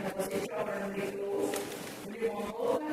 Negosiasi orang itu beli motor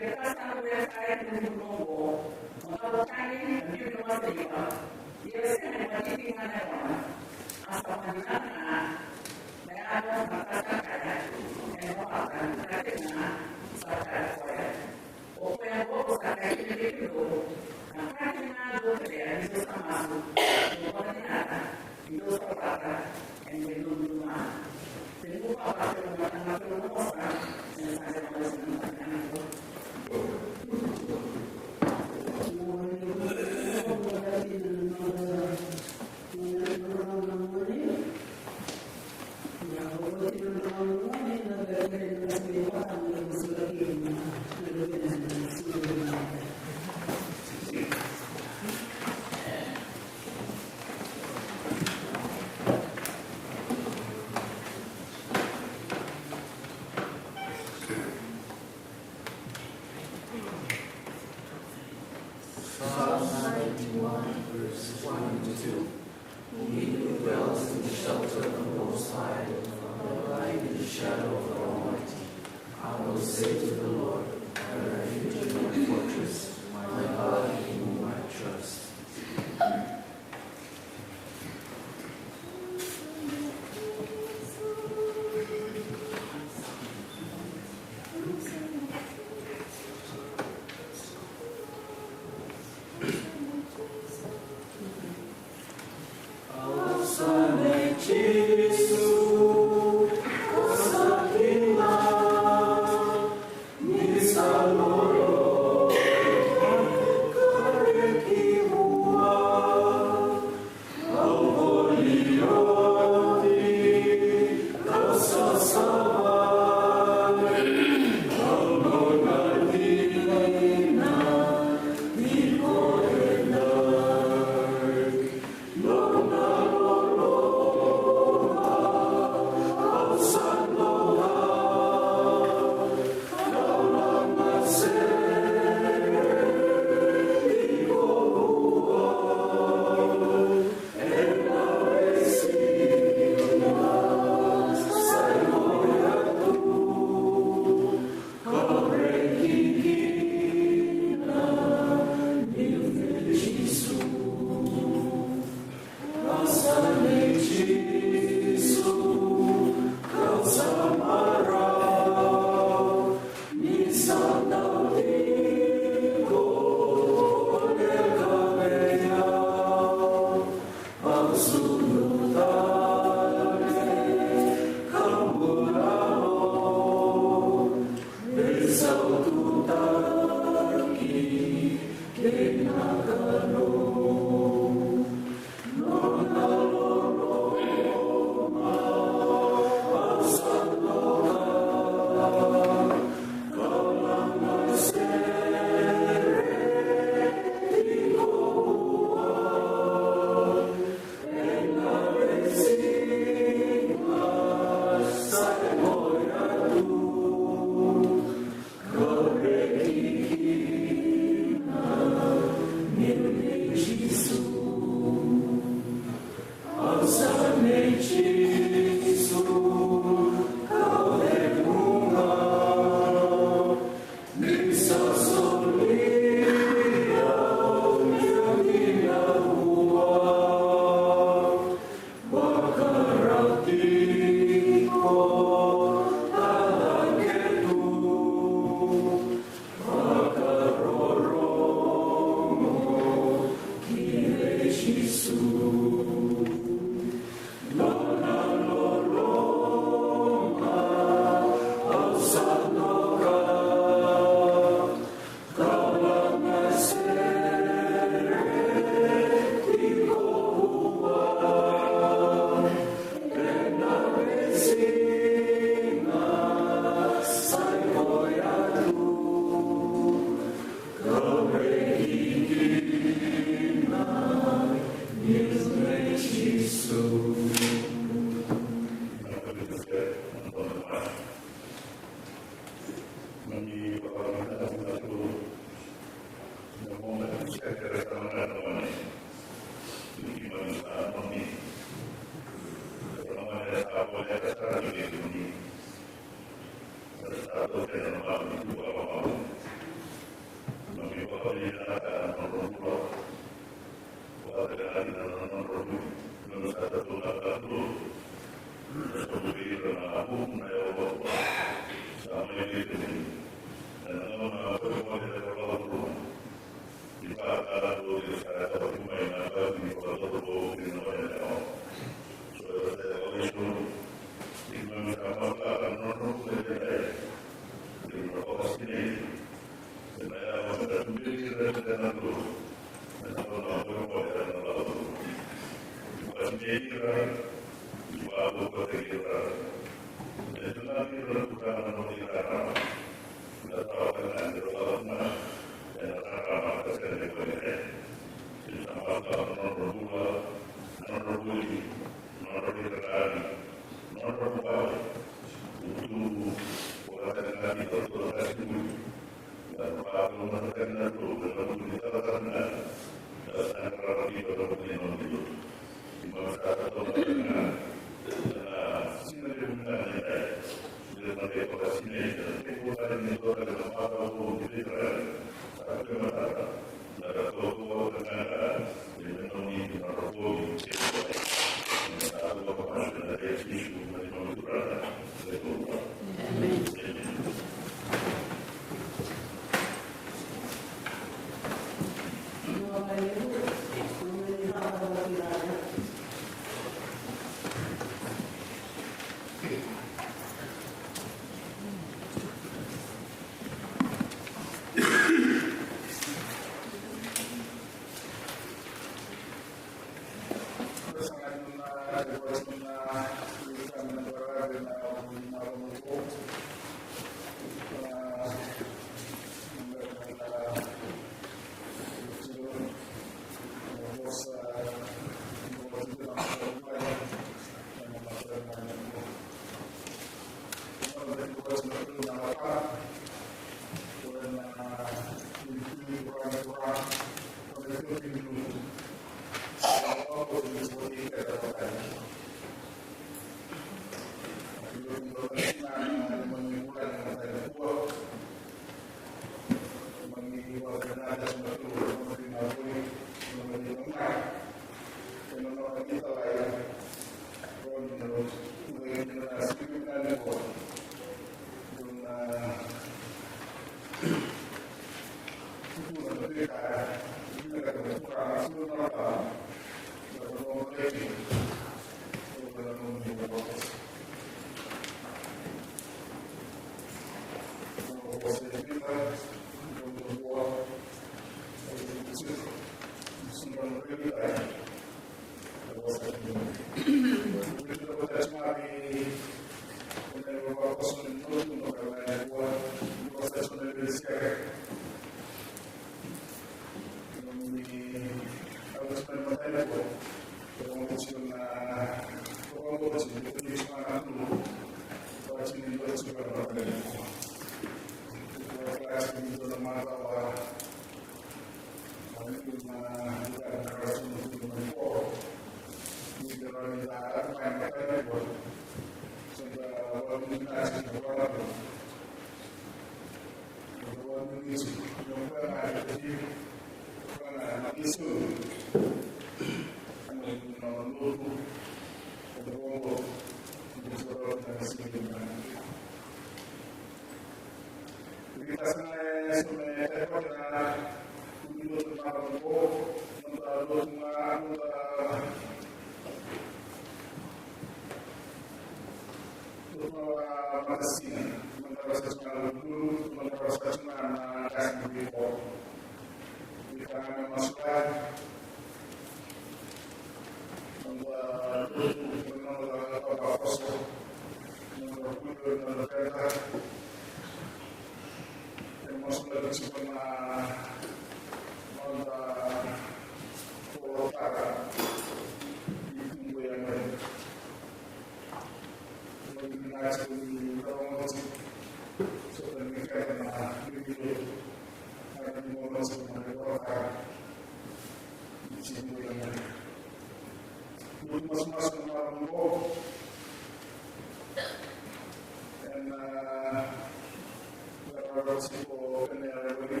Sipo Penelope,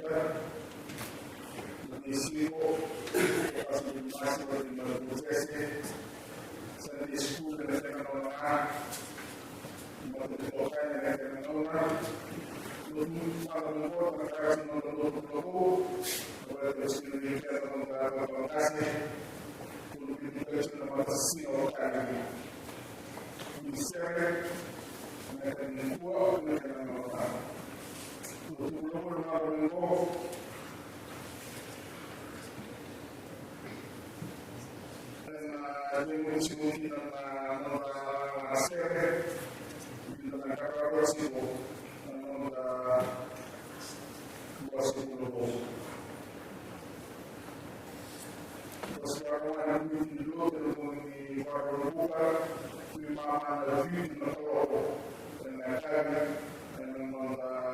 Sipo, quasi il massimo di Malbusese, Sunday School nel Fenomena, in modo di toccare nel Fenomena, non fanno un po' per fare un lavoro, dove lo stile di interno non va a casa, con l'unificazione della massima locale. Insieme, mettere in cuore, mettere in mano. Untuk melakukan apa dan mengusung tentang hasil tentang karaoke tentang buat sepuluh persiapan dulu terus di warung buka lima hari di Metro dengan dan mengenai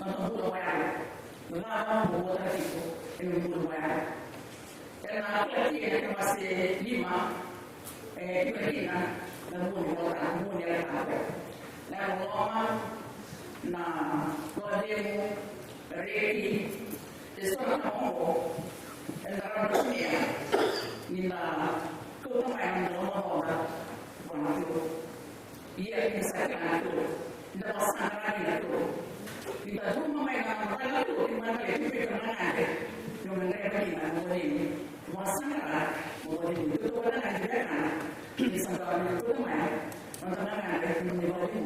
bulan bayar. Mengapa buat itu? Ini bulan bayar. Karena lagi yang masih 5, kita namun yang ada. Lalu orang na kodemu reki esok kamu antara dunia nina kemain dalam waktu ia bisa kan itu tidak masalah itu kita cuma main apa itu di mana itu kenangan yang mereka ini masalah itu orang juga kan di sana itu main kenangan itu menjadi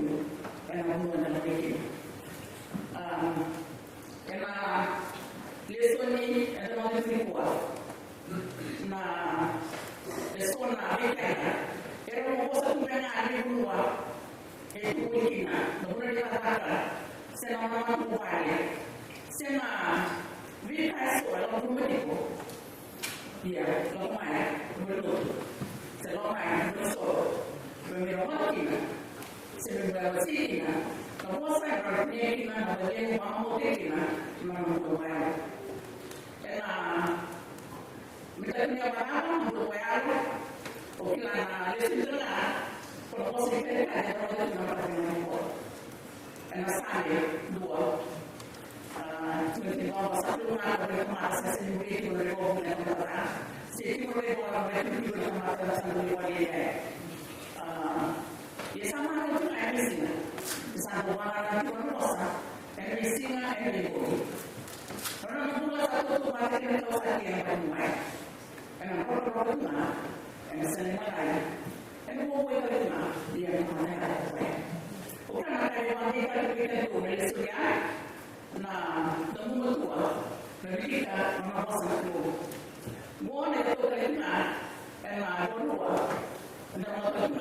karena dalam ini karena lesson ini ada macam kuat na lesson na kita era mau satu pengen ada dua itu kita boleh dikatakan selama kuali sena vikas kalau itu dia lomai belum selama itu berapa kita sebenarnya kita kalau saya berarti kita boleh mau kita mengumpulkan karena kita punya barang untuk bayar okelah lihatlah proposal kita ada dengan impor karena saya dua cuma satu orang berkemas sendiri itu berkomunikasi dengan orang sih boleh orang berkomunikasi dengan satu dia ya sama itu emisinya satu orang itu merasa emisinya emisi karena pula satu tu macam yang tahu saya yang ramai karena orang itu mana yang seni mana yang boleh kerana dia mana yang ada bukan ada yang kita itu dari sekian nah temu tua dari kita mengapa itu boleh itu kerana karena orang dan orang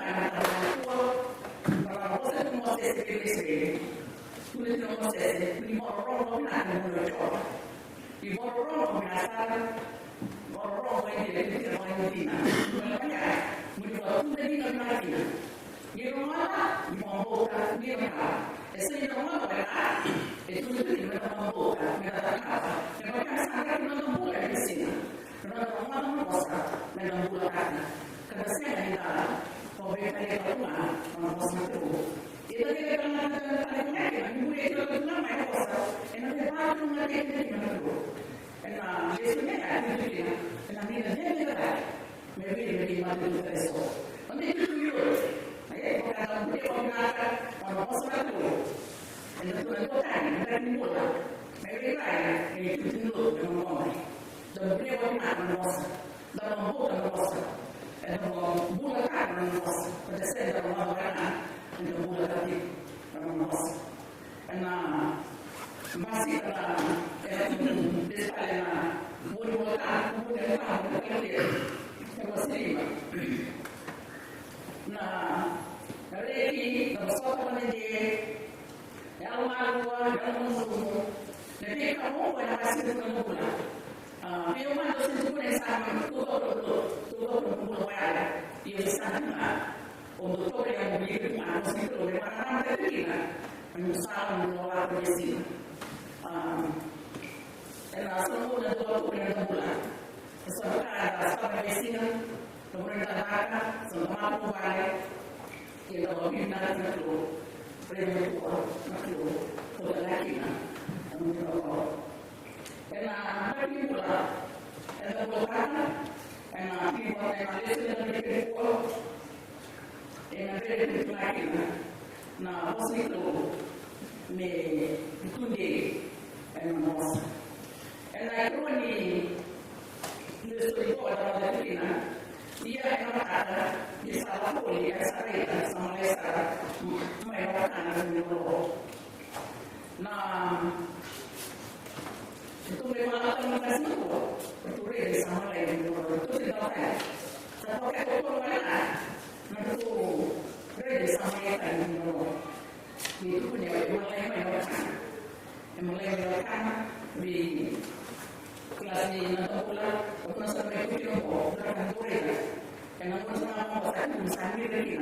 tua kalau saya mau sekali tulis nama saya lima orang nak menjual lima orang menasar orang yang tidak orang Cina makanya menjual tu tadi nak Cina di rumah membuka di rumah esok di rumah berapa itu mereka membuka mereka yang mereka sangat membuka di sini mereka rumah membuka mereka membuka karena saya tidak mereka yang rumah membuka itu kita tidak pernah tanya ibu itu nama yang besar, enaknya baru mengerti ini mana tu, enak lesunya ada itu dia, enak dia ada, maybe mana tu tereso, nanti itu tuyul, kalau dia orang orang besar tu, enak tu nanti kan, nanti mula, maybe lain, itu tuyul dengan orang, dan dia orang besar, dan orang besar, enak bulan kan orang besar, pada saya orang orang untuk bulan tadi orang besar. Karena masih dalam desanya bulan kemudian tahun kemudian masih nah dari ini bersama menjadi yang malu yang musuh jadi kamu pada masih dalam bulan dia mana tu pun sama tu bulan dia sana untuk tu yang begitu masih tu memang ada kita menyusahkan menolak polisi. Dan asal dan dua pemerintah bulan. Sementara ada asal polisi pemerintah daerah semua pembayar kita meminta itu perintah itu sudah lagi menolak. Karena apa ini pula? Ada bukan? Karena kita analis dan berikut yang ada di lagi. Nah, apa itu? Dikunci, emas. Enak ni, itu adalah dari dia yang ada di salah poli yang sering sama Malaysia melakukan dulu. Nah, itu memang akan kasih itu di sama lain dulu itu tidak ada. Tapi kalau mana, itu di sama lain dulu. Itu punya mulai melakukan di kelas di nanti pula pernah sampai itu kelompok berkan boleh karena pun sama orang itu bisa ambil dari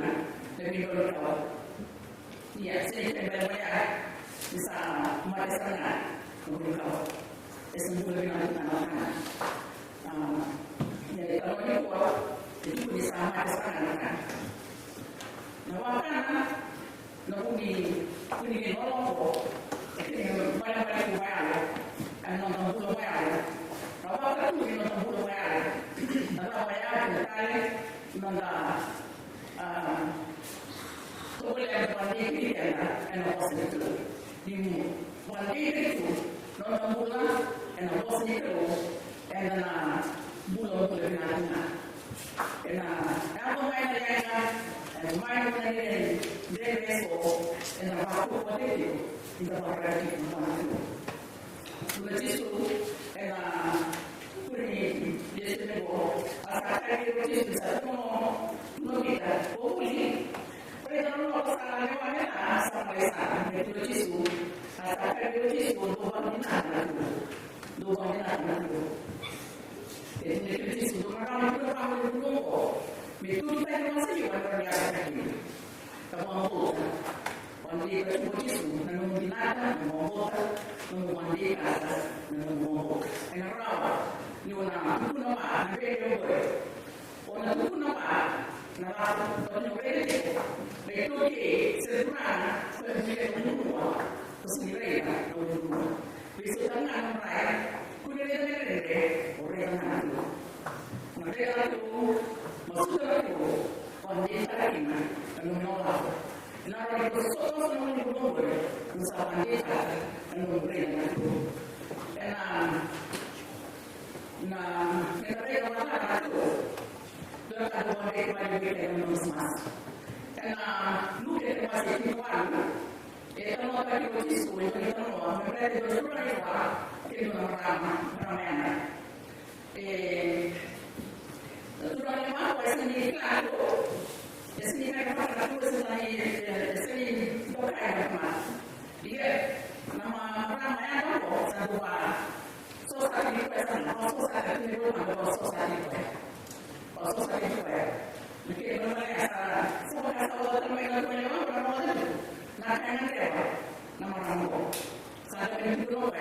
lebih dulu iya saya banyak bisa sama di sana, mungkin kau, semua lebih nanti anak-anak. Jadi kalau ini kuat, itu pun sama di sana kan. Nawakan, nakundi nolong ko, banyak-banyak kubayar, nonton bulan bayar. Nawakan tu nonton bulan bayar, nonton bayar kita nonton. Boleh ada pandai kita nak bos itu. Di pandai itu nonton bulan, bos itu, bulan boleh nak. Apa main main dari besok, waktu politik kita pakai itu. Sudah itu, kuri dia sebut, asal kita bisa semua kita boleh. Kalau masalah lewatnya sampai sana, itu cisu, asal itu cisu dua bintang itu. Itu cisu dua orang itu itu kita masih juga berbiasa ini. Kamu mampu, mandi itu cisu, namun binatang, mampu, namun mandi kata, namun mampu. Enak rawa, ni orang tu nama, nabi yang boleh. Orang tu nama, nama orang boleh. Itu sebenarnya sebenarnya semua sendiri semua. Besok tangan mereka, kuliah orang itu. Mereka itu maksudnya itu wanita ini menolak. Namun itu semua itu boleh. Misalnya wanita mereka itu. Mereka itu dan ada wanita yang menolak. Lu kita masih tinggal, kita mau tadi posisi kita mau mereka itu sudah kita ramai. Sudah lama sini kan aku sini bukan nama. Dia nama ramai apa? Satu sosial itu sosial itu. Mungkin berbagai asal, semua asal termainkan banyak orang itu. Nak apa? Nama rambo. Saya ini dulu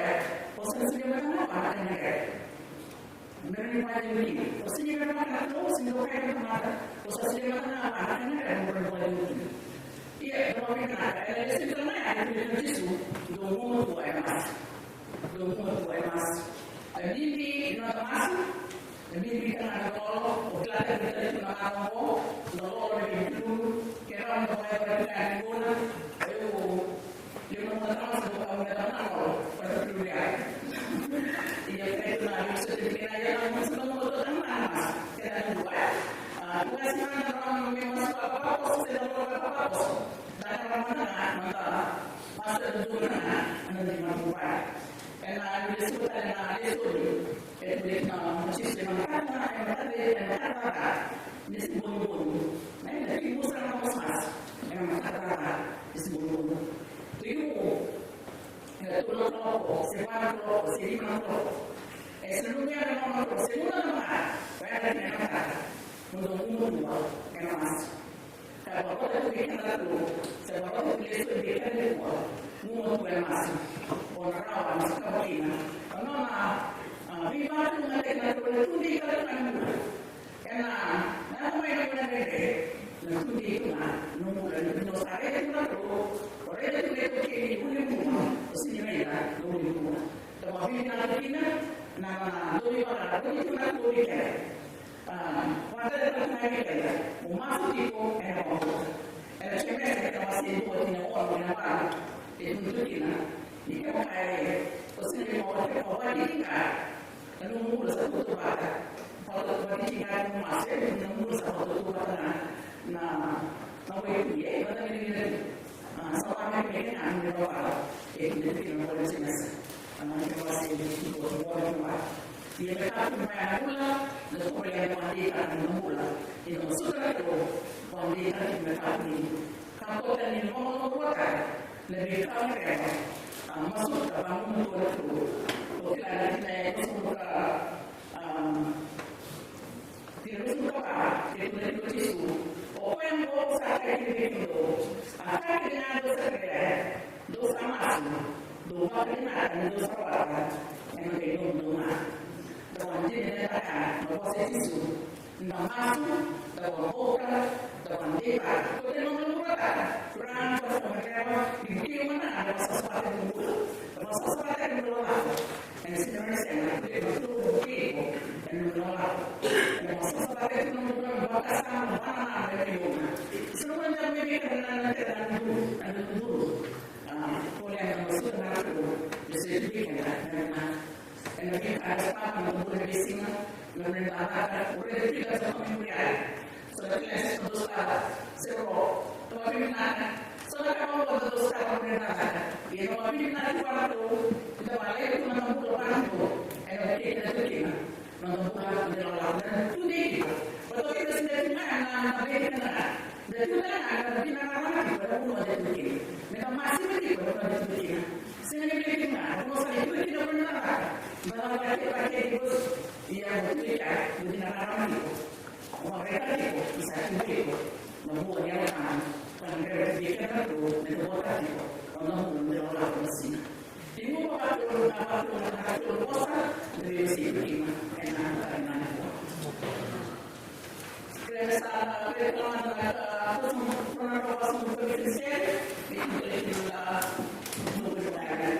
posisi macam apa naknya? Dari mana ini? Posisi macam apa? Posisi macam posisi macam apa? Naknya berbagai ini. Iya, berbagai nak. Jadi sebenarnya ada itu dua emas. Jadi emas. Jadi kita nak kalau kita itu nak tahu, kalau itu kita nak bayar pun, ayo, dia mau tahu sebab kita nak tahu pada dunia. Ia itu nak sedikit aja, semua itu tanpa kita buat. Bukan cuma orang memang apa sedang apa, dan orang mana masa dunia anda buat. Karena disebut ada disebut itu sistem karena disebut nah ini musuh mas yang kata disebut itu kelompok sebelumnya ada kelompok sebelumnya ada untuk mas kalau itu kita tahu sebab itu kita itu mas orang seperti karena viva dengan teknologi itu dikatakan karena nama yang benar itu diikutkan nunggu dinosaurus itu orang itu kini boleh buat sini ya boleh buat tapi nanti nama doi pada itu nak boleh kan pada itu kan masuk itu SMS kita masih buat ini orang itu kita ini kayak posisi mau tinggal nunggu satu tempat kalau tinggal masih nunggu satu tempat nah itu ya mana ini selama ini ambil awal itu tidak boleh sih kita masih di bawah dia mereka main bola dan boleh wanita bola itu sudah itu wanita mereka ini kalau dan mau buat lebih kaya masuk ke bangun itu kalau kita masuk ke virus itu itu apa yang mau saya itu akan dengan dosa masuk dosa dinyatakan bahwa isu tentang masuk dalam kota dalam desa kota yang mengatakan kurang kuasa mereka di mana ada sesuatu yang buruk, sesuatu yang menolak, dan sebenarnya itu betul betul dan menolak, dan sesuatu yang menolak batasan mana dari mana, semuanya mereka dan dulu, oleh yang masuk dalam disediakan dan mereka ada apa membuat di sini memerintahkan oleh tidak sama memulai sebetulnya sesuatu seru tapi mana soalnya kamu betul sekali memerintahkan dia mau pindah ke waktu kita balik itu menempuh waktu kita kita menempuh menjelaskan dan itu dia betul kita sendiri mana kita dan juga ada di mana pada pulau itu mereka masih begitu pada itu sehingga mereka kalau saya itu tidak benar bahwa pakai itu yang berbeda dengan orang itu mereka itu bisa itu membuat yang sama karena mereka berpikir itu membuat itu untuk mengelola mesin ini waktu puasa dari mesin ini enak itu kerana aku pernah bawa semua pekerjaan itu boleh juga menggunakan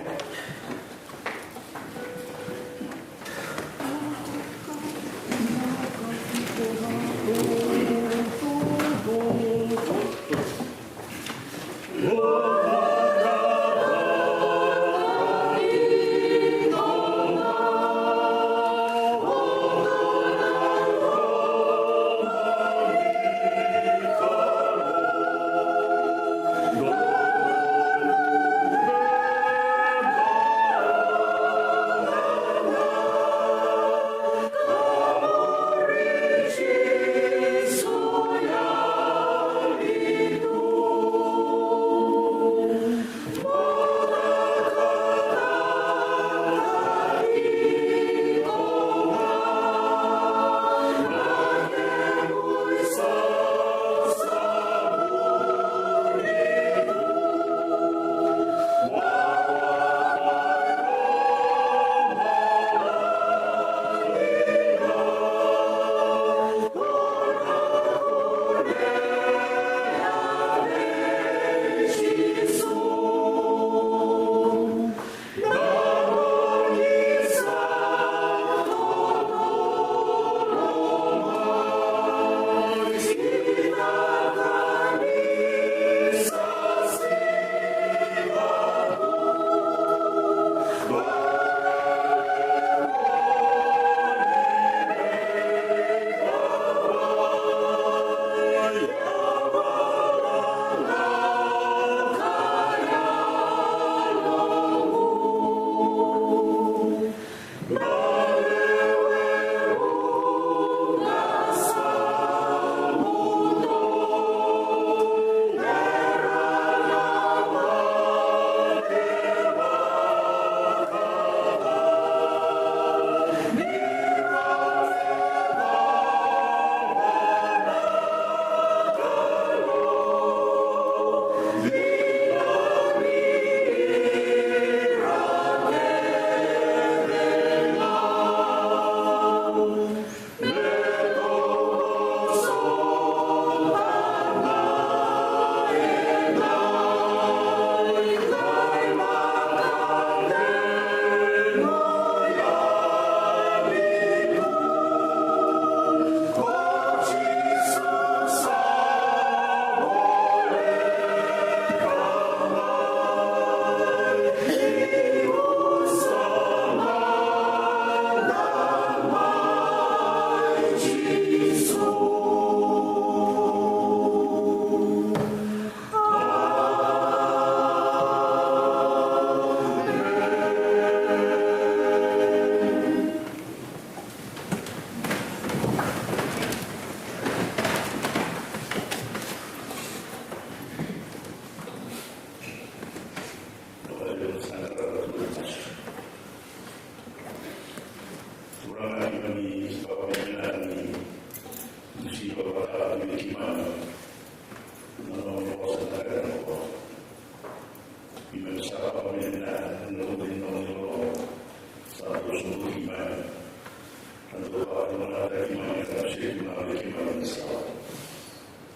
Untuk mana ada iman yang kasih melalui iman Islam.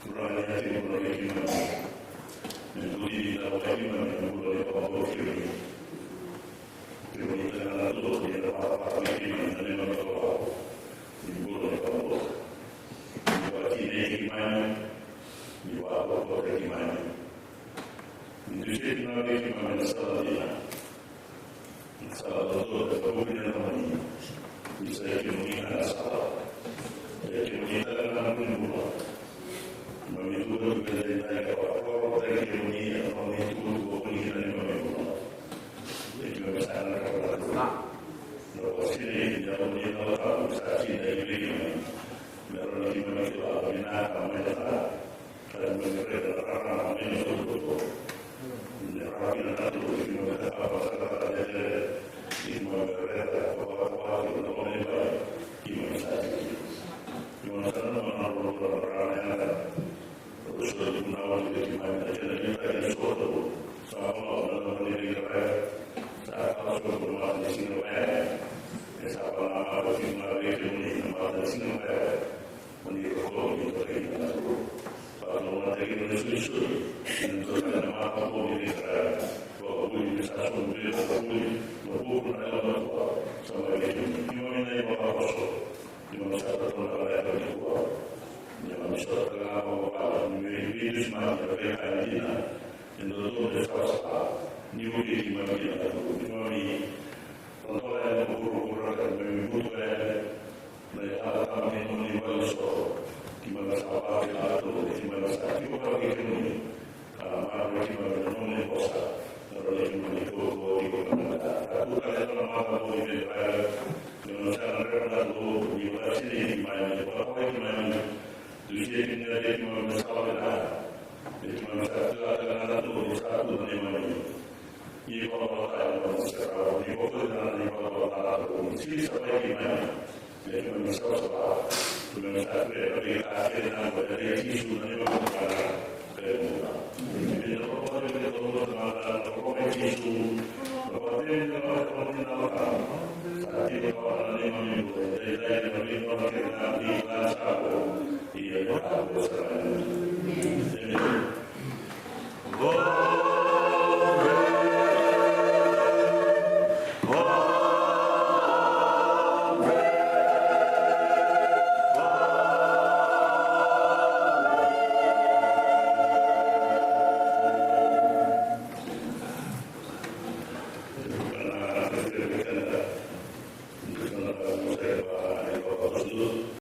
Kurangnya hati melalui iman. Menjadi dalam iman yang melalui Allah kiri. Kiri dengan Allah yang apa iman dan iman Allah. Melalui Allah. Buat ini iman. Buat Allah iman. Menjadi melalui iman Islam. Salah satu dari ini bisa dimulai salah, dimulai dengan membuat, membuat dari apa dari dunia, membuat pemikiran yang membuat, jadi misalnya kalau sini jauh ni kalau saksi dari ini, baru lagi membuat binatang mereka, dan mereka orang menyentuh, orang itu membuat apa saja. Iman berada bahwa kita boleh iman saja. Iman sana menurut orang terus menawan di iman saja dan kita suatu sama dalam diri kita saat kalau berumah di sini saat lama di sini di sini menirokok itu kita kalau dari Indonesia untuk nama apa di Israel bahwa bisa sumber maupun dalam sama itu dimana yang berasal dimana satu orang yang berkuat dimana satu orang yang hidup semangat berkaitan dengan dosa niu di mana kita contohnya yang buruk-buruk dan membutuhkan dari alam yang menimbulkan dimana sahabat itu dimana saat itu orang itu karena dimana dosa kalau itu aku kalian lama aku ini dengan cara berlaku di sini di mana apa di mana di sini ada di mana sahaja di mana satu ada satu di mana ini kalau ada sekarang di mana di mana sini sampai di mana di mana sahaja dengan satu dari akhirnya dari isu dari mana ini kalau ada isu bahwa dia adalah orang saat itu orang yang dari orang kita di kelas aku dia berlaku selain